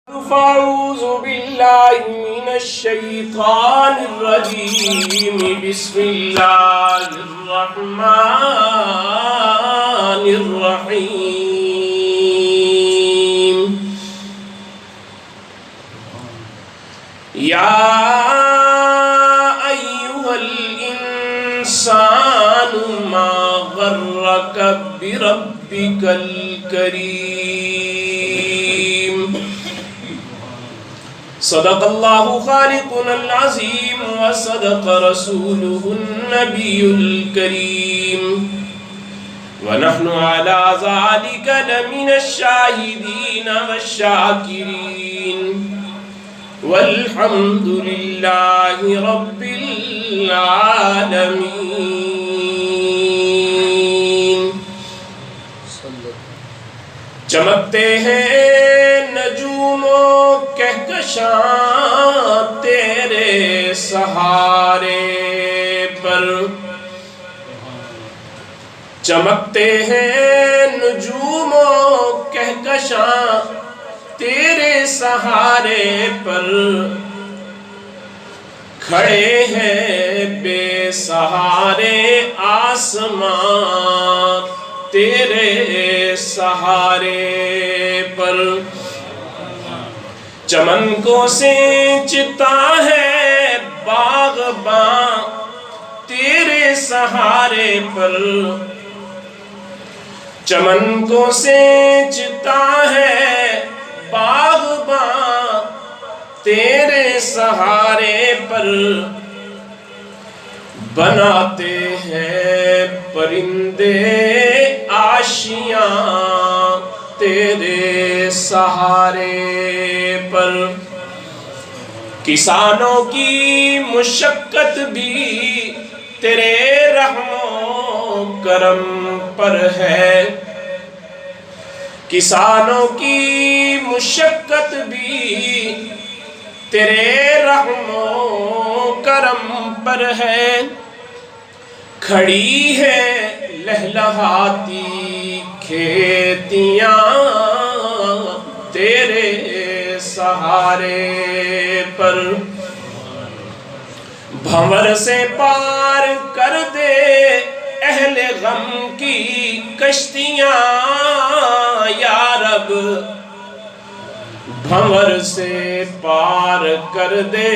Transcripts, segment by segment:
فاعوذ باللہ من الشیطان الرجیم بسم اللہ الرحمن الرحیم یا ایہا الانسان ما غرک بربک الکریم صدق اللہ خالقنا العظیم وصدق رسوله النبی الکریم ونحن على ذلك لمن الشاہدین والشاکرین والحمد للہ رب العالمین۔ چمکتے ہیں نجوم و کہکشاں تیرے سہارے پر، چمکتے ہیں نجوم و کہکشاں تیرے سہارے پر، کھڑے ہیں بے سہارے آسمان تیرے سہارے پر، چمن کو سینچتا ہے باغباں تیرے سہارے پر، چمن کو سینچتا ہے باغباں تیرے سہارے پر، بناتے ہیں پرندے آشیاں تیرے سہارے پر، کسانوں کی مشقت بھی تیرے رحم و کرم پر ہے، کسانوں کی مشقت بھی تیرے رحم و کرم پر ہے، کھڑی ہے لہلہاتی کھیتیاں تیرے سہارے پر، بھنور سے پار کر دے اہل غم کی کشتیاں یا رب، بھنور سے پار کر دے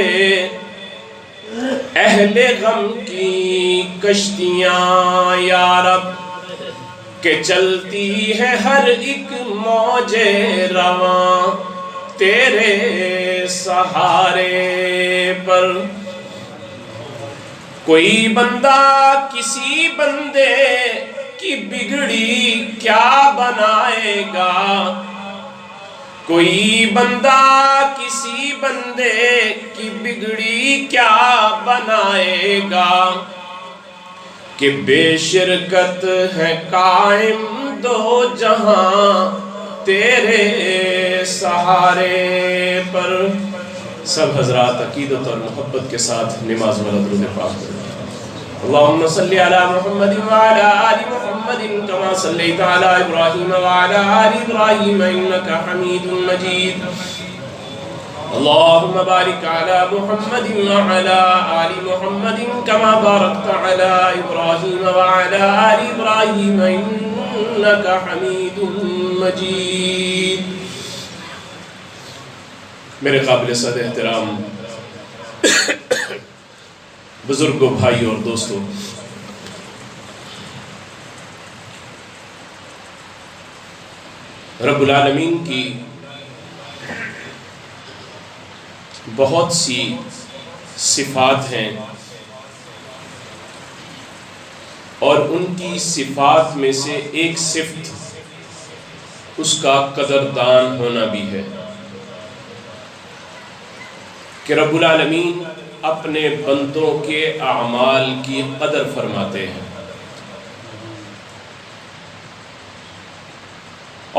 اہل غم کی کشتیاں یا رب، کہ چلتی ہے ہر ایک موج رواں تیرے سہارے پر، کوئی بندہ کسی بندے کی بگڑی کیا بنائے گا، کوئی بندہ کسی بندے کی بگڑی کیا بنائے گا، کہ بے شرکت ہے قائم دو جہاں تیرے سہارے پر۔ سب حضرات عقیدت اور محبت کے ساتھ نماز میں درود پاک کریں۔ اللہم صلی علی محمد وعلی آل محمد کما صلیت علی ابراہیم وعلی آل ابراہیم انکا حمید مجید۔ اللہم بارک علی محمد وعلی آل محمد کما بارکت علی ابراہیم وعلی آل ابراہیم انکا حمید مجید۔ میرے قابل صد احترام بزرگوں، بھائی اور دوستوں، رب العالمین کی بہت سی صفات ہیں، اور ان کی صفات میں سے ایک صفت اس کا قدردان ہونا بھی ہے، کہ رب العالمین اپنے بندوں کے اعمال کی قدر فرماتے ہیں،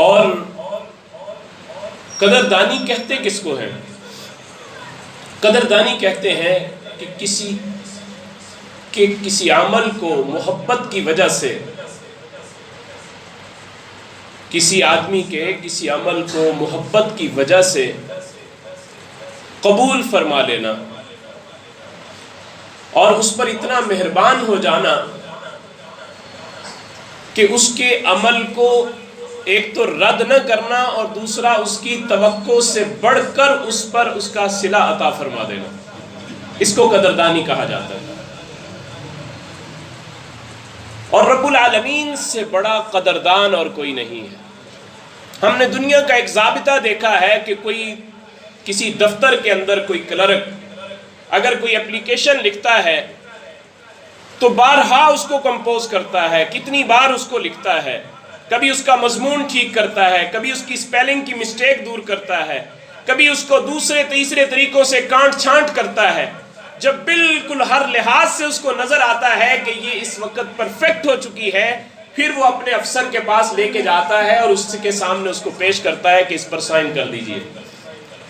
اور قدردانی کہتے کس کو ہیں؟ قدردانی کہتے ہیں کہ کسی عمل کو محبت کی وجہ سے کسی آدمی کے کسی عمل کو محبت کی وجہ سے قبول فرما لینا اور اس پر اتنا مہربان ہو جانا کہ اس کے عمل کو ایک تو رد نہ کرنا اور دوسرا اس کی توقع سے بڑھ کر اس پر اس کا صلہ عطا فرما دینا. اس کو قدردانی کہا جاتا ہے. اور رب العالمین سے بڑا قدردان اور کوئی نہیں ہے. ہم نے دنیا کا ایک ضابطہ دیکھا ہے کہ کوئی کسی دفتر کے اندر کوئی کلرک اگر کوئی اپلیکیشن لکھتا ہے تو بارہا اس کو کمپوز کرتا ہے، کتنی بار اس کو لکھتا ہے، کبھی اس کا مضمون ٹھیک کرتا ہے، کبھی اس کی سپیلنگ کی مسٹیک دور کرتا ہے، کبھی اس کو دوسرے تیسرے طریقوں سے کانٹ چھانٹ کرتا ہے. جب بالکل ہر لحاظ سے اس کو نظر آتا ہے کہ یہ اس وقت پرفیکٹ ہو چکی ہے، پھر وہ اپنے افسر کے پاس لے کے جاتا ہے اور اس کے سامنے اس کو پیش کرتا ہے کہ اس پر سائن کر دیجئے.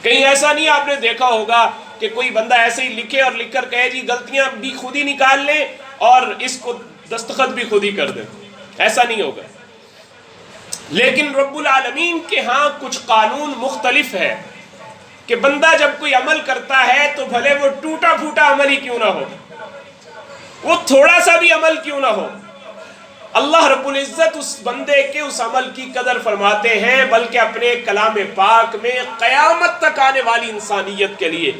کہیں ایسا نہیں آپ نے دیکھا ہوگا کہ کوئی بندہ ایسے ہی لکھے اور لکھ کر کہے جی غلطیاں بھی خود ہی نکال لیں اور اس کو دستخط بھی خود ہی کر دیں. ایسا نہیں ہوگا. لیکن رب العالمین کے ہاں کچھ قانون مختلف ہے کہ بندہ جب کوئی عمل کرتا ہے تو بھلے وہ ٹوٹا پھوٹا عمل ہی کیوں نہ ہو، وہ تھوڑا سا بھی عمل کیوں نہ ہو، اللہ رب العزت اس بندے کے اس عمل کی قدر فرماتے ہیں. بلکہ اپنے کلام پاک میں قیامت تک آنے والی انسانیت کے لیے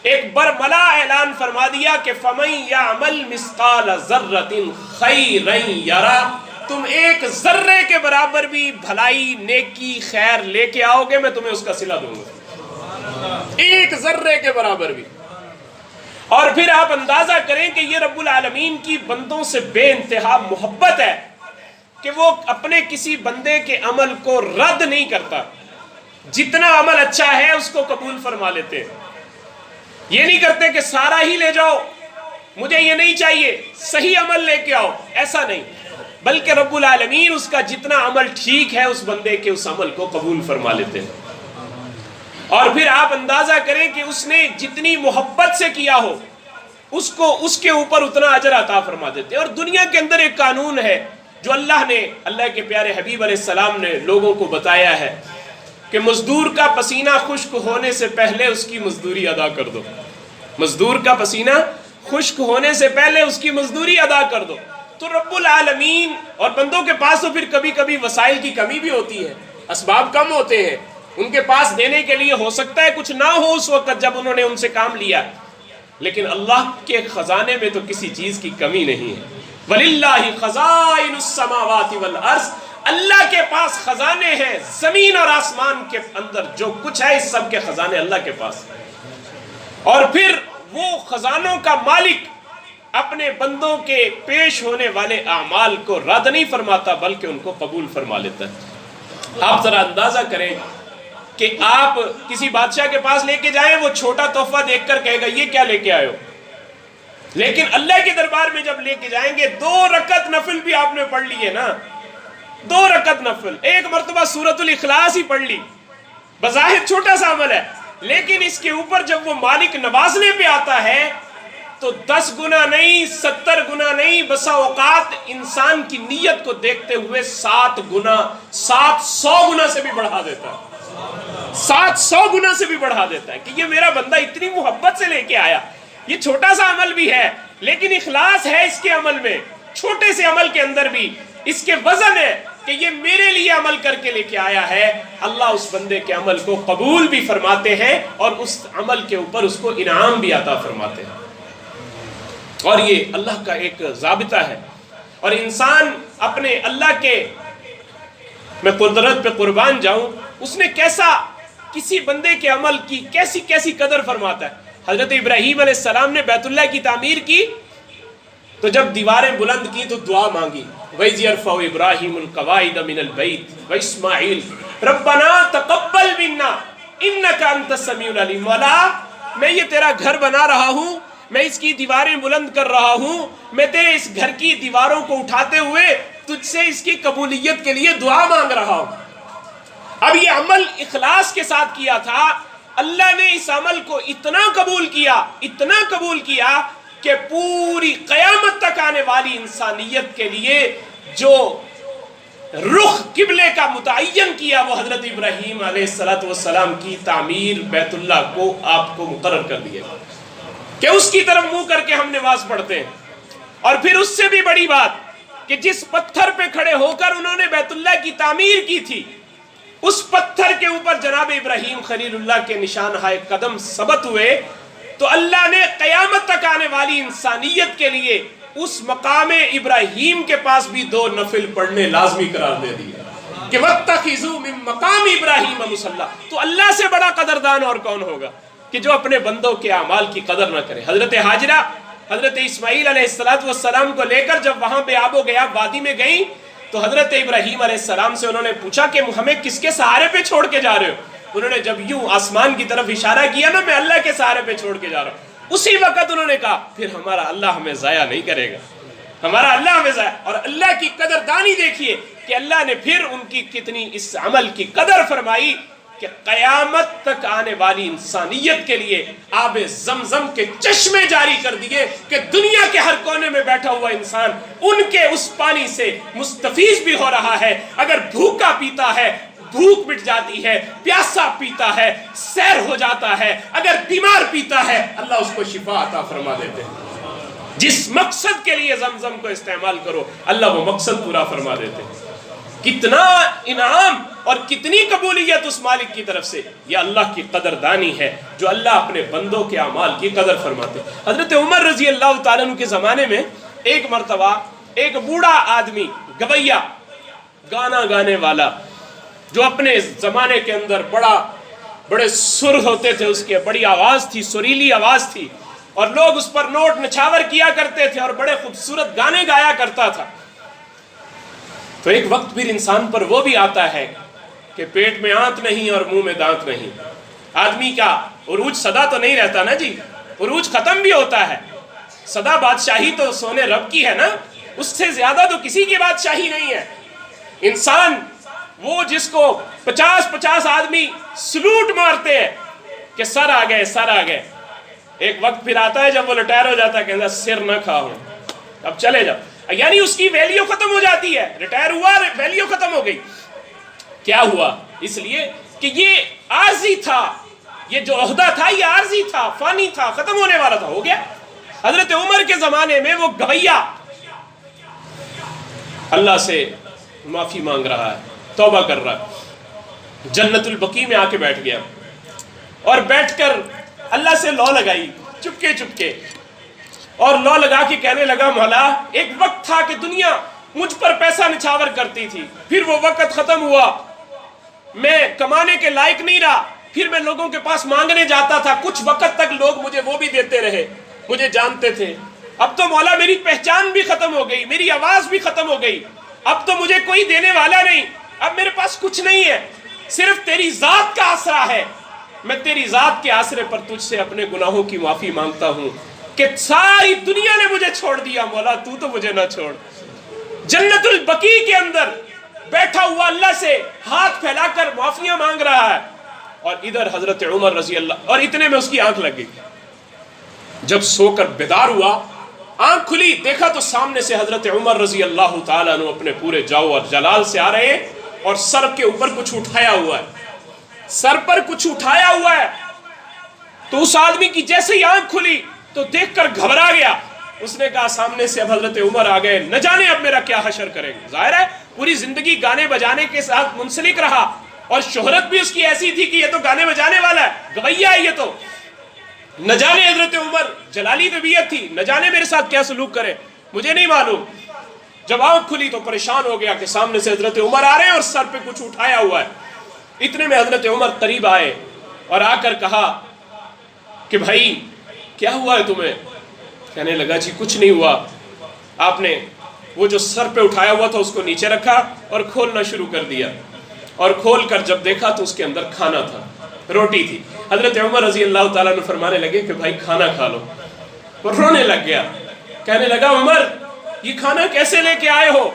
ایک برملا اعلان فرما دیا کہ فَمَن يَعْمَلْ مِثْقَالَ ذَرَّةٍ خَيْرًا يَرَهُ. تم ایک ذرے کے برابر بھی بھلائی نیکی خیر لے کے آؤ گے، میں تمہیں اس کا صلہ دوں گا. ایک ذرے کے برابر بھی. اور پھر آپ اندازہ کریں کہ یہ رب العالمین کی بندوں سے بے انتہا محبت ہے کہ وہ اپنے کسی بندے کے عمل کو رد نہیں کرتا. جتنا عمل اچھا ہے اس کو قبول فرما لیتے ہیں. یہ نہیں کرتے کہ سارا ہی لے جاؤ، مجھے یہ نہیں چاہیے، صحیح عمل لے کے آؤ. ایسا نہیں، بلکہ رب العالمین اس کا جتنا عمل ٹھیک ہے اس بندے کے اس عمل کو قبول فرما لیتے ہیں. اور پھر آپ اندازہ کریں کہ اس نے جتنی محبت سے کیا ہو اس کو اس کے اوپر اتنا اجر عطا فرما دیتے ہیں. اور دنیا کے اندر ایک قانون ہے جو اللہ کے پیارے حبیب علیہ السلام نے لوگوں کو بتایا ہے کہ مزدور کا پسینہ خشک ہونے سے پہلے اس کی مزدوری ادا کر دو. مزدور کا پسینہ خشک ہونے سے پہلے اس کی مزدوری ادا کر دو. تو رب العالمین اور بندوں کے پاس تو پھر کبھی کبھی وسائل کی کمی بھی ہوتی ہے، اسباب کم ہوتے ہیں، ان کے پاس دینے کے لیے ہو سکتا ہے کچھ نہ ہو اس وقت جب انہوں نے ان سے کام لیا. لیکن اللہ کے خزانے میں تو کسی چیز کی کمی نہیں ہے. وَلِلَّهِ خَزَائِنُ السَّمَاوَاتِ وَالْأَرْضِ. اللہ کے پاس خزانے ہیں، زمین اور آسمان کے اندر جو کچھ ہے اس سب کے خزانے اللہ کے پاس. اور پھر وہ خزانوں کا مالک اپنے بندوں کے پیش ہونے والے اعمال کو رد نہیں فرماتا بلکہ ان کو قبول فرما لیتا ہے. آپ ذرا اندازہ کریں کہ آپ کسی بادشاہ کے پاس لے کے جائیں، وہ چھوٹا تحفہ دیکھ کر کہے گا یہ کیا لے کے آئے ہو. لیکن اللہ کے دربار میں جب لے کے جائیں گے 2 رکعت نفل بھی آپ نے پڑھ لی ہے نا، 2 رکعت نفل، ایک مرتبہ سورۃ الاخلاص ہی پڑھ لی، بظاہر چھوٹا سا عمل ہے، لیکن اس کے اوپر جب وہ مالک نوازنے پہ آتا ہے تو 10 گنا نہیں، 70 گنا نہیں، بسا اوقات انسان کی نیت کو دیکھتے ہوئے 7 گنا، 700 گنا سے بھی بڑھا دیتا ہے. 700 گنا سے بھی بڑھا دیتا ہے کہ یہ میرا بندہ اتنی محبت سے لے کے آیا. یہ چھوٹا سا عمل بھی ہے لیکن اخلاص ہے اس کے عمل میں، چھوٹے سے عمل کے اندر بھی اس کے وزن ہے کہ یہ میرے لیے عمل کر کے لے کے آیا ہے. اللہ اس بندے کے عمل کو قبول بھی فرماتے ہیں اور اس عمل کے اوپر اس کو انعام بھی عطا فرماتے ہیں. اور یہ اللہ کا ایک ضابطہ ہے. اور انسان اپنے اللہ کے، میں قدرت پہ قربان جاؤں، اس نے کیسا کسی بندے کے عمل کی کیسی قدر فرماتا ہے. حضرت ابراہیم علیہ السلام نے بیت اللہ کی تعمیر کی تو جب دیواریں بلند کی تو دعا مانگی، وَإِذْ يَرْفَعُ إِبْرَاهِيمُ الْقَوَاعِدَ مِنَ الْبَيْتِ وَإِسْمَاعِيلُ رَبَّنَا تَقَبَّلْ مِنَّا إِنَّكَ أَنْتَ السَّمِيعُ الْعَلِيمُ. مولا میں یہ تیرا گھر بنا رہا ہوں، میں اس کی دیواریں بلند کر رہا ہوں، میں تیرے اس گھر کی دیواروں کو اٹھاتے ہوئے تجھ سے اس کی قبولیت کے لیے دعا مانگ رہا ہوں. اب یہ عمل اخلاص کے ساتھ کیا تھا، اللہ نے اس عمل کو اتنا قبول کیا کہ پوری قیامت تک آنے والی انسانیت کے لیے جو رخ قبلے کا متعین کیا وہ حضرت ابراہیم علیہ السلام کی تعمیر بیت اللہ کو آپ کو مقرر کر دیا کہ اس کی طرف منہ کر کے ہم نماز پڑھتے ہیں. اور پھر اس سے بھی بڑی بات کہ جس پتھر پہ کھڑے ہو کر انہوں نے بیت اللہ کی تعمیر کی تھی اس پتھر کے اوپر جناب ابراہیم خلیل اللہ کے نشان ہائے قدم ثبت ہوئے. تو اللہ نے قیامت تک آنے والی انسانیت کے لیے اس مقام ابراہیم کے پاس بھی 2 نفل پڑھنے لازمی قرار دے دیا کہ وَاتَّخِذُوا مِن مقام ابراہیم مصلی. تو اللہ سے بڑا قدردان اور کون ہوگا کہ جو اپنے بندوں کے اعمال کی قدر نہ کرے. حضرت ہاجرہ حضرت اسماعیل علیہ السلام کو لے کر جب وہاں پہ آب و گیا وادی میں گئیں تو حضرت ابراہیم علیہ السلام سے انہوں نے پوچھا کہ ہمیں کس کے سہارے پہ چھوڑ کے جا رہے ہو؟ انہوں نے جب یوں آسمان کی طرف اشارہ کیا نا میں اللہ کے سہارے پہ چھوڑ کے جا رہا ہوں. اسی وقت انہوں نے کہا پھر ہمارا اللہ ہمیں ضائع نہیں کرے گا, ہمارا اللہ ہمیں ضائع. اور اللہ کی قدردانی دیکھیے کہ اللہ نے پھر ان کی کتنی اس عمل کی قدر فرمائی کہ قیامت تک آنے والی انسانیت کے لیے آب زمزم کے چشمے جاری کر دیے کہ دنیا کے ہر کونے میں بیٹھا ہوا انسان ان کے اس پانی سے مستفیض بھی ہو رہا ہے. اگر بھوکا پیتا ہے بھوک مٹ جاتی ہے, پیاسا پیتا ہے سیر ہو جاتا ہے, اگر بیمار پیتا ہے اللہ اس کو شفا عطا فرما دیتے ہیں. جس مقصد کے لیے زمزم کو استعمال کرو اللہ وہ مقصد پورا فرما دیتے ہیں. کتنا انعام اور کتنی قبولیت اس مالک کی طرف سے. یہ اللہ کی قدردانی ہے جو اللہ اپنے بندوں کے اعمال کی قدر فرماتے. حضرت عمر رضی اللہ تعالیٰ عنہ کے زمانے میں ایک مرتبہ ایک بوڑھا آدمی گویا گانا گانے والا جو اپنے زمانے کے اندر بڑے سر ہوتے تھے, اس کے بڑی آواز تھی, سریلی آواز تھی اور لوگ اس پر نوٹ نچھاور کیا کرتے تھے اور بڑے خوبصورت گانے گایا کرتا تھا. تو ایک وقت پھر انسان پر وہ بھی آتا ہے کہ پیٹ میں آنت نہیں اور منہ میں دانت نہیں. آدمی کا عروج سدا تو نہیں رہتا نا جی, عروج ختم بھی ہوتا ہے. سدا بادشاہی تو سونے رب کی ہے نا, اس سے زیادہ تو کسی کی بادشاہی نہیں ہے. انسان وہ جس کو 50 آدمی سلوٹ مارتے ہیں کہ سر آ گئے سر آ گئے, ایک وقت پھر آتا ہے جب وہ ریٹائر ہو جاتا ہے کہ سر نہ کھاؤ اب چلے جاؤ, یعنی اس کی ویلیو ختم ہو جاتی ہے. ریٹائر ہوا ویلیو ختم ہو گئی. کیا ہوا؟ اس لیے کہ یہ عارضی تھا, یہ جو عہدہ تھا یہ عارضی تھا, فانی تھا, ختم ہونے والا تھا, ہو گیا. حضرت عمر کے زمانے میں وہ گویا اللہ سے معافی مانگ رہا ہے, توبہ کر رہا ہے, جنت البقیع میں آ کے بیٹھ گیا اور بیٹھ کر اللہ سے لو لگائی چپکے چپکے اور لو لگا کے کہنے لگا مولا ایک وقت تھا کہ دنیا مجھ پر پیسہ نچھاور کرتی تھی, پھر وہ وقت ختم ہوا, میں کمانے کے لائق نہیں رہا, پھر میں لوگوں کے پاس مانگنے جاتا تھا, کچھ وقت تک لوگ مجھے وہ بھی دیتے رہے, مجھے جانتے تھے. اب تو مولا میری پہچان بھی ختم ہو گئی, میری آواز بھی ختم ہو گئی, اب تو مجھے کوئی دینے والا نہیں, اب میرے پاس کچھ نہیں ہے, صرف تیری ذات کا آسرا ہے. میں تیری ذات کے آسرے پر تجھ سے اپنے گناہوں کی معافی مانگتا ہوں کہ ساری دنیا نے مجھے چھوڑ دیا, مولا تو مجھے نہ چھوڑ. جنت البقیع کے اندر بیٹھا ہوا اللہ سے ہاتھ پھیلا کر معافیاں مانگ رہا ہے, اور ادھر حضرت عمر رضی اللہ, اور اتنے میں اس کی آنکھ لگ گئی. جب سو کر بیدار ہوا, آنکھ کھلی, دیکھا تو سامنے سے حضرت عمر رضی اللہ تعالیٰ عنہ اپنے پورے جاؤ اور جلال سے آ رہے ہیں اور سر کے اوپر کچھ اٹھایا ہوا ہے, سر پر کچھ اٹھایا ہوا ہے. تو اس آدمی کی جیسے ہی آنکھ کھلی تو دیکھ کر گھبرا گیا. اس نے کہا سامنے سے اب حضرت عمر آ گئے, نہ جانے اب میرا کیا حشر کریں گے. ظاہر ہے پوری زندگی گانے بجانے کے ساتھ منسلک رہا اور شہرت بھی اس کی ایسی تھی کہ یہ تو گانے بجانے والا ہے, گویا ہے یہ تو. نہ جانے حضرت عمر جلالی طبیعت تھی, نہ جانے میرے ساتھ کیا سلوک کرے, مجھے نہیں معلوم. جب آنکھ کھلی تو پریشان ہو گیا کہ سامنے سے حضرت عمر آ رہے ہیں اور سر پہ کچھ اٹھایا ہوا ہے. اتنے میں حضرت عمر قریب آئے اور آ کر کہا کہ بھائی کیا ہوا ہے تمہیں؟ کہنے لگا جی کچھ نہیں ہوا. آپ نے وہ جو سر پہ اٹھایا ہوا تھا اس کو نیچے رکھا اور کھولنا شروع کر دیا, اور کھول کر جب دیکھا تو اس کے اندر کھانا تھا, روٹی تھی. حضرت عمر رضی اللہ تعالیٰ نے فرمانے لگے کہ بھائی کھانا کھا لو, اور رونے لگ گیا. کہنے لگا عمر یہ کھانا کیسے لے کے آئے ہو؟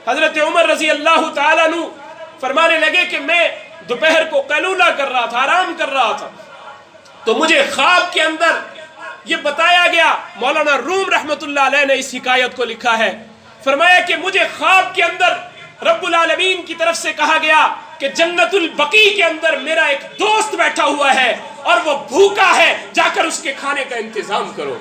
حضرت عمر رضی اللہ تعالیٰ عنہ فرمانے لگے کہ میں دوپہر کو قیلولہ کر رہا تھا, آرام کر رہا تھا, تو مجھے خواب کے اندر یہ بتایا گیا. مولانا روم رحمت اللہ علیہ نے اس حکایت کو لکھا ہے, فرمایا کہ مجھے خواب کے اندر رب العالمین کی طرف سے کہا گیا کہ جنت البقیع کے اندر میرا ایک دوست بیٹھا ہوا ہے اور وہ بھوکا ہے، جا کر اس کے کھانے کا انتظام کرو۔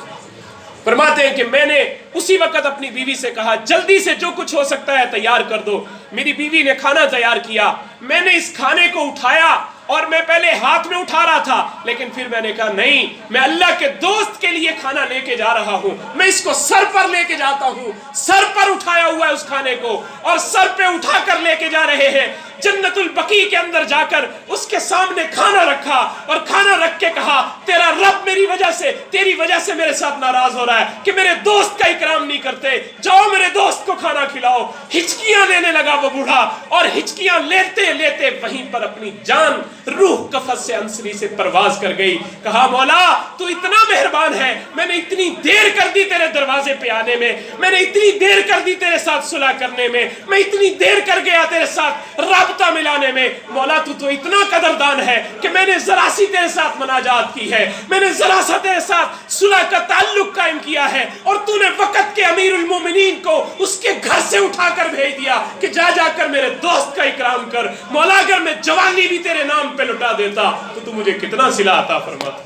فرماتے ہیں کہ میں نے اسی وقت اپنی بیوی سے کہا جلدی سے جو کچھ ہو سکتا ہے تیار کر دو۔ میری بیوی نے کھانا تیار کیا، میں نے اس کھانے کو اٹھایا اور میں پہلے ہاتھ میں اٹھا رہا تھا، لیکن پھر میں نے کہا نہیں، میں اللہ کے دوست کے لیے کھانا لے کے جا رہا ہوں، میں اس کو سر پر لے کے جاتا ہوں۔ سر پر اٹھایا ہوا ہے اس کھانے کو اور سر پہ اٹھا کر لے کے جا رہے ہیں۔ جنت البقیع کے اندر جا کر اس کے سامنے کھانا رکھا اور کھانا رکھ کے کہا تیرا رب میری وجہ سے، تیری وجہ سے میرے ساتھ ناراض ہو رہا ہے کہ میرے دوست کا اکرام نہیں کرتے، جاؤ میرے دوست کو کھانا کھلاؤ۔ ہچکیاں لینے لگا وہ بوڑھا اور ہچکیاں لیتے لیتے وہیں پر اپنی جان روح قفس سے انسری سے پرواز کر گئی۔ کہا مولا تو اتنا مہربان ہے، میں نے اتنی دیر کر دی تیرے دروازے پہ آنے میں، میں نے اتنی دیر کر دی تیرے ساتھ صلح کرنے میں، میں اتنی دیر کر گیا تیرے ساتھ رابطہ ملانے میں، مولا تو اتنا قدردان ہے کہ میں نے ذرا سی تیرے ساتھ مناجات کی ہے، میں نے ذرا سا تیرے ساتھ صلح کا تعلق قائم کیا ہے، اور تو نے وقت کے امیر المومنین کو اس کے گھر سے اٹھا کر بھیج دیا کہ جا جا کر میرے دوست کا اکرام کر۔ مولا اگر میں جوانی بھی تیرے نام پہ لٹا دیتا تو مجھے کتنا صلہ عطا فرماتا،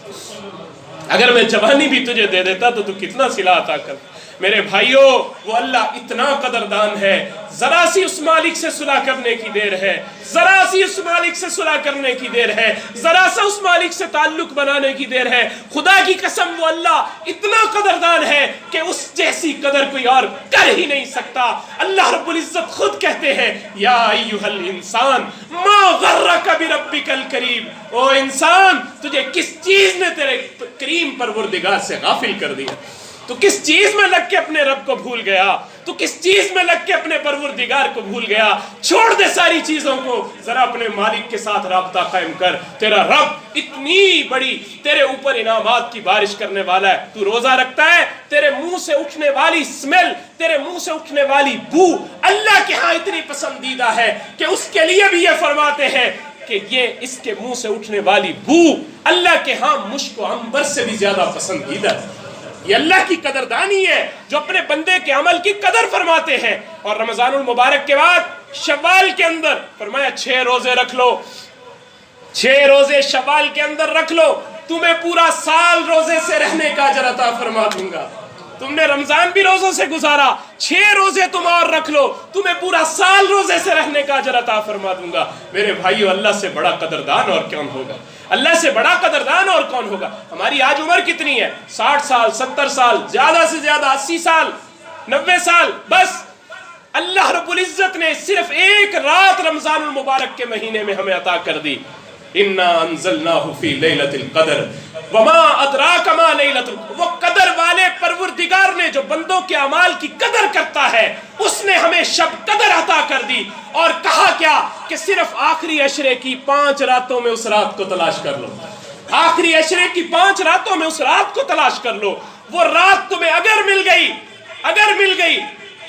اگر میں جوانی بھی تجھے دے دیتا تو کتنا صلہ عطا کر۔ میرے بھائیوں وہ اللہ اتنا قدردان ہے، ذرا سی اس مالک سے صلح کرنے کی دیر ہے، ذرا سی اس مالک سے صلح کرنے کی دیر ہے، ذرا سا اس مالک سے تعلق بنانے کی دیر ہے۔ خدا کی قسم وہ اللہ اتنا قدردان ہے کہ اس جیسی قدر کوئی اور کر ہی نہیں سکتا۔ اللہ رب العزت خود کہتے ہیں یا ایھا الانسان ما غرک بربک الکریم، او انسان تجھے کس چیز نے تیرے کریم پروردگار سے غافل کر دیا؟ تو کس چیز میں لگ کے اپنے رب کو بھول گیا؟ تو کس چیز میں لگ کے اپنے پروردگار کو بھول گیا؟ چھوڑ دے ساری چیزوں کو، ذرا اپنے مالک کے ساتھ رابطہ قائم کر۔ تیرا رب اتنی بڑی تیرے اوپر انعامات کی بارش کرنے والا ہے۔ تو روزہ رکھتا ہے، تیرے منہ سے اٹھنے والی سمیل، تیرے منہ سے اٹھنے والی بو اللہ کے ہاں اتنی پسندیدہ ہے کہ اس کے لیے بھی یہ فرماتے ہیں کہ یہ اس کے منہ سے اٹھنے والی بو اللہ کے ہاں مشک و عنبر سے بھی زیادہ پسندیدہ ہے۔ یہ اللہ کی قدردانی ہے جو اپنے بندے کے عمل کی قدر فرماتے ہیں۔ اور رمضان المبارک کے بعد شوال کے اندر فرمایا 6 روزے رکھ لو، 6 روزے شوال کے اندر رکھ لو، تمہیں پورا سال روزے سے رہنے کا اجر عطا فرما دوں گا۔ تم نے رمضان بھی روزوں سے گزارا، 6 روزے تم اور رکھ لو، تمہیں پورا سال روزے سے رہنے کا اجر عطا فرما دوں گا۔ میرے بھائیو اللہ سے بڑا قدردان اور کون ہوگا؟ اللہ سے بڑا قدردان اور کون ہوگا؟ ہماری آج عمر کتنی ہے؟ 60 سال، 70 سال، زیادہ سے زیادہ 80 سال، 90 سال، بس اللہ رب العزت نے صرف ایک رات رمضان المبارک کے مہینے میں ہمیں عطا کر دی۔ اِنَّا أَنزَلْنَاهُ فِي لَيْلَةِ الْقَدْرِ وَمَا أَدْرَاكَ مَا لَيْلَةُ الْقَدْرِ۔ وہ قدر والے پروردگار نے جو بندوں کے اعمال کی قدر کرتا ہے اس نے ہمیں شب قدر عطا کر دی، اور کہا کیا کہ صرف آخری عشرے کی 5 راتوں میں اس رات کو تلاش کر لو، آخری عشرے کی 5 راتوں میں اس رات کو تلاش کر لو۔ وہ رات تمہیں اگر مل گئی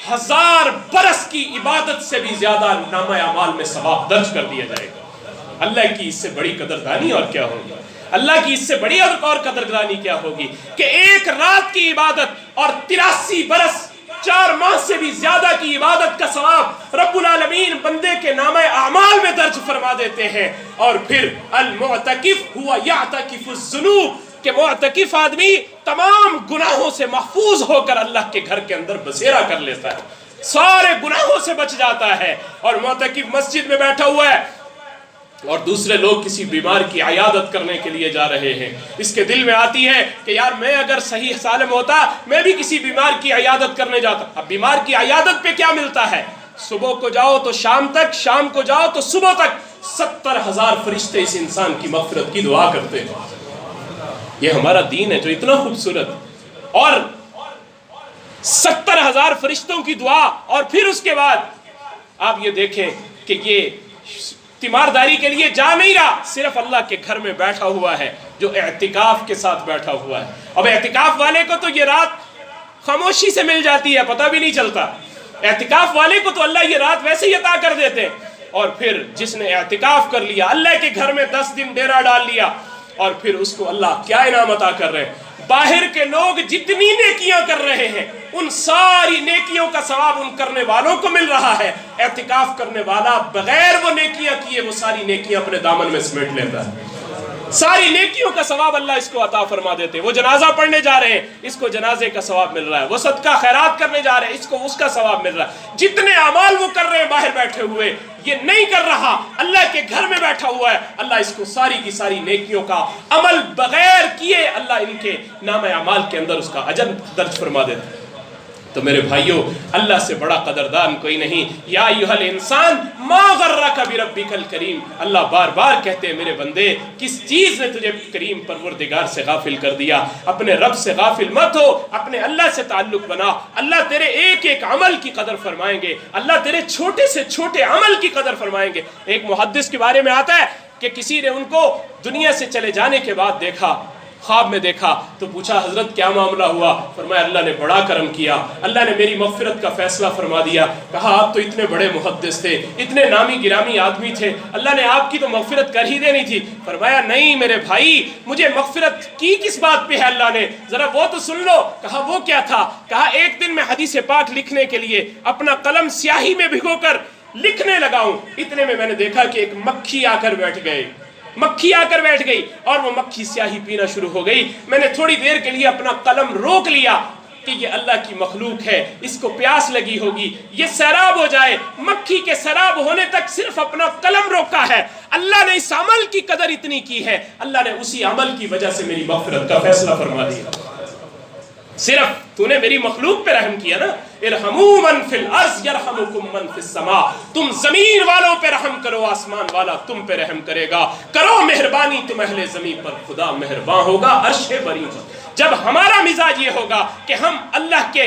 1000 برس کی عبادت سے بھی زیادہ نامہ اعمال میں ثواب درج کر دیا جائے گا۔ اللہ کی اس سے بڑی قدردانی اور کیا ہوگی؟ اللہ کی اس سے بڑی اور قدردانی کیا ہوگی کہ ایک رات کی عبادت اور 83 برس 4 ماہ سے بھی زیادہ کی عبادت کا ثواب رب العالمین بندے کے نامہ اعمال میں درج فرما دیتے ہیں۔ اور پھر المعتکف ہوا یعتکف الذنوب، کہ معتکف آدمی تمام گناہوں سے محفوظ ہو کر اللہ کے گھر کے اندر بسیرا کر لیتا ہے، سارے گناہوں سے بچ جاتا ہے۔ اور معتکف مسجد میں بیٹھا ہوا ہے اور دوسرے لوگ کسی بیمار کی عیادت کرنے کے لیے جا رہے ہیں، اس کے دل میں آتی ہے کہ یار میں اگر صحیح سالم ہوتا میں بھی کسی بیمار کی عیادت کرنے جاتا۔ اب بیمار کی عیادت پہ کیا ملتا ہے؟ صبح کو جاؤ تو شام تک، شام کو جاؤ تو صبح تک 70,000 فرشتے اس انسان کی مغفرت کی دعا کرتے ہیں۔ یہ ہمارا دین ہے جو اتنا خوبصورت، اور 70,000 فرشتوں کی دعا، اور پھر اس کے بعد آپ یہ دیکھیں کہ یہ تیمارداری کے لیے جا نہیں رہا، صرف اللہ کے گھر میں بیٹھا ہوا ہے جو اعتکاف کے ساتھ بیٹھا ہوا ہے۔ اب اعتکاف والے کو تو یہ رات خاموشی سے مل جاتی ہے، پتہ بھی نہیں چلتا، اعتکاف والے کو تو اللہ یہ رات ویسے ہی عطا کر دیتے۔ اور پھر جس نے اعتکاف کر لیا، اللہ کے گھر میں 10 دن ڈیرا ڈال لیا، اور پھر اس کو اللہ کیا انعام عطا کر رہے ہیں؟ باہر کے لوگ جتنی نیکیاں کر رہے ہیں ان ساری نیکیوں کا ثواب ان کرنے والوں کو مل رہا ہے۔ اعتکاف کرنے والا بغیر وہ نیکیاں کیے وہ ساری نیکیاں اپنے دامن میں سمیٹ لیتا ہے، ساری نیکیوں کا ثواب اللہ اس کو عطا فرما دیتے۔ وہ جنازہ پڑھنے جا رہے ہیں، اس کو جنازے کا ثواب مل رہا ہے۔ وہ صدقہ خیرات کرنے جا رہے ہیں، اس کو اس کا ثواب مل رہا ہے۔ جتنے اعمال وہ کر رہے ہیں باہر بیٹھے ہوئے، یہ نہیں کر رہا، اللہ کے گھر میں بیٹھا ہوا ہے، اللہ اس کو ساری کی ساری نیکیوں کا عمل بغیر کیے اللہ ان کے نام اعمال کے اندر اس کا اجر درج فرما دیتا ہے۔ تو میرے بھائیوں، اللہ سے بڑا قدردان کوئی نہیں۔ یا ایھا الانسان ما غرک بربک الکریم، اللہ بار بار کہتے ہیں میرے بندے کس چیز نے تجھے کریم پروردگار سے غافل کر دیا؟ اپنے رب سے غافل مت ہو، اپنے اللہ سے تعلق بنا۔ اللہ تیرے ایک ایک عمل کی قدر فرمائیں گے، اللہ تیرے چھوٹے سے چھوٹے عمل کی قدر فرمائیں گے۔ ایک محدث کے بارے میں آتا ہے کہ کسی نے ان کو دنیا سے چلے جانے کے بعد دیکھا، خواب میں دیکھا، تو پوچھا حضرت کیا معاملہ ہوا؟ فرمایا اللہ نے بڑا کرم کیا، اللہ نے میری مغفرت کا فیصلہ فرما دیا۔ کہا آپ تو اتنے بڑے محدث تھے، اتنے نامی گرامی آدمی تھے، اللہ نے آپ کی تو مغفرت کر ہی دینی تھی۔ فرمایا نہیں میرے بھائی، مجھے مغفرت کی کس بات پہ ہے اللہ نے، ذرا وہ تو سن لو۔ کہا وہ کیا تھا؟ کہا ایک دن میں حدیث پاک لکھنے کے لیے اپنا قلم سیاہی میں بھگو کر لکھنے لگا ہوں، اتنے میں نے دیکھا کہ ایک مکھی آ کر بیٹھ گئی، مکھی آ کر بیٹھ گئی اور وہ مکھی سیاہی پینا شروع ہو گئی۔ میں نے تھوڑی دیر کے لیے اپنا قلم روک لیا کہ یہ اللہ کی مخلوق ہے، اس کو پیاس لگی ہوگی، یہ سیراب ہو جائے۔ مکھی کے سیراب ہونے تک صرف اپنا قلم روکا ہے، اللہ نے اس عمل کی قدر اتنی کی ہے، اللہ نے اسی عمل کی وجہ سے میری مغفرت کا فیصلہ فرما دیا۔ صرف تو نے میری مخلوق پہ رحم کیا نا، ارحموا من فی الارض یرحمکم من فی السماء، تم زمین والوں پہ رحم کرو، آسمان والا تم پہ رحم کرے گا۔ کرو مہربانی تم اہل زمین پر، خدا مہربان ہوگا عرش بری پر۔ جب ہمارا مزاج یہ ہوگا کہ ہم اللہ کے